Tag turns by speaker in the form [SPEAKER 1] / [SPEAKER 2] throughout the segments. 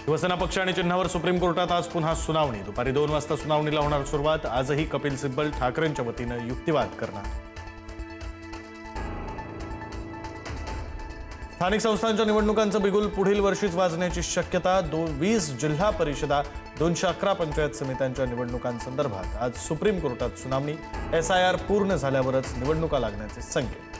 [SPEAKER 1] शिवसेना पक्ष आणि चिन्हावर सुप्रीम कोर्टात आज पुन्हा सुनावणी। दुपारी 2 वाजता सुनावणीला होणार सुरुवात। आजही कपिल सिब्बल ठाकरेंच्या वतीने युक्तिवाद करणार। स्थानिक संस्थांच्या निवडणुकांचं बिगुल पुढील वर्षीच वाजण्याची शक्यता। 20 जिल्हा परिषदा 211 पंचायत समित्यांच्या निवडणुकांसंदर्भात आज सुप्रीम कोर्टात सुनावणी। SIR पूर्ण झाल्यावरच निवडणुका लागण्याचे संकेत।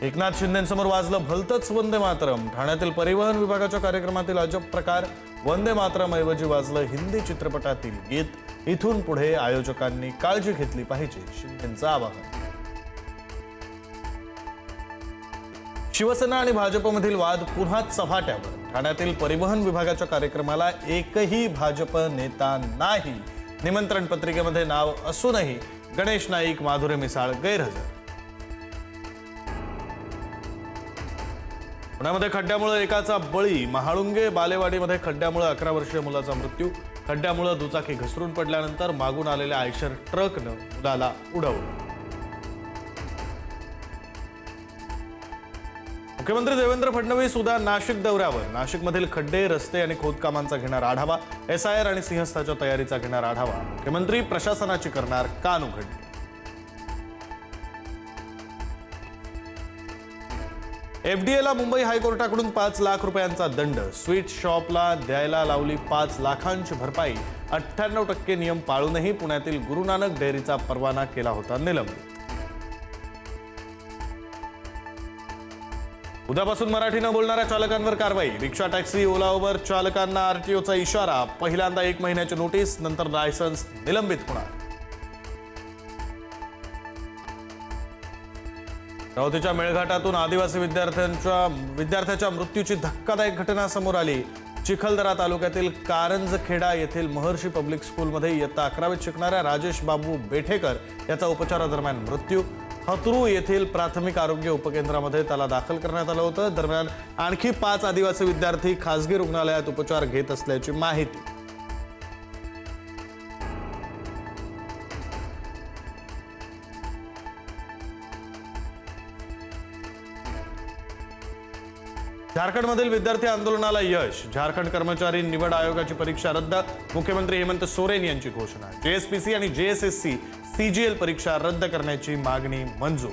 [SPEAKER 1] एकनाथ शिंदेंसमोर वाजलं भलतंच वंदे मातरम। ठाण्यातील परिवहन विभागाच्या कार्यक्रमातील अजब प्रकार। वंदे मातरम ऐवजी वाजलं हिंदी चित्रपटातील गीत। इथून पुढे आयोजकांनी काळजी घेतली पाहिजे, शिंदेंचं आवाहन। शिवसेना आणि भाजपमधील वाद पुन्हा चव्हाट्यावर। ठाण्यातील परिवहन विभागाच्या कार्यक्रमाला एकही भाजप नेता नाही। निमंत्रण पत्रिकेमध्ये नाव असूनही गणेश नाईक, माधुरी मिसाळ गैरहजर। पुण्यामध्ये खड्ड्यामुळे एकाचा बळी। महाळुंगे बालेवाडीमध्ये खड्ड्यामुळे 11 वर्षीय मुलाचा मृत्यू। खड्ड्यामुळे दुचाकी घसरून पडल्यानंतर मागून आलेल्या आयशर ट्रकनं मुलाला उडवलं। मुख्यमंत्री देवेंद्र फडणवीस उद्या नाशिक दौऱ्यावर। नाशिकमधील खड्डे, रस्ते आणि खोदकामांचा घेणार आढावा। SIR आणि सिंहस्थाच्या तयारीचा घेणार आढावा। मुख्यमंत्री प्रशासनाची करणार कानउघडणी। FDAला मुंबई हायकोर्टाकडून 5 लाख रुपयांचा दंड। स्वीट शॉपला द्यायला लावली 5 लाखांची भरपाई। 98% नियम पाळूनही पुण्यातील गुरु नानक डेअरीचा परवाना केला होता निलंबित। उद्यापासून मराठी न बोलणाऱ्या चालकांवर कारवाई। रिक्षा, टॅक्सी, ओला, उबर चालकांना RTOचा इशारा। पहिल्यांदा 1 महिन्याची नोटीस, नंतर लायसन्स निलंबित होणार। रावतीच्या मेळघाटातून आदिवासी विद्यार्थ्याच्या मृत्यूची धक्कादायक घटना समोर आली। चिखलदरा तालुक्यातील कारंजखेडा येथील महर्षी पब्लिक स्कूलमध्ये इयत्ता 11वीत शिकणाऱ्या राजेश बाबू बेठेकर याचा उपचारादरम्यान मृत्यू। हतरू येथील प्राथमिक आरोग्य उपकेंद्रामध्ये त्याला दाखल करण्यात आलं होतं। दरम्यान आणखी 5 आदिवासी विद्यार्थी खासगी रुग्णालयात उपचार घेत असल्याची माहिती। झारखंडमधील विद्यार्थी आंदोलनाला यश। झारखंड कर्मचारी निवड आयोगाची परीक्षा रद्द। मुख्यमंत्री हेमंत सोरेन यांची घोषणा। JSPC आणि JSSC CGL परीक्षा रद्द करण्याची मागणी मंजूर।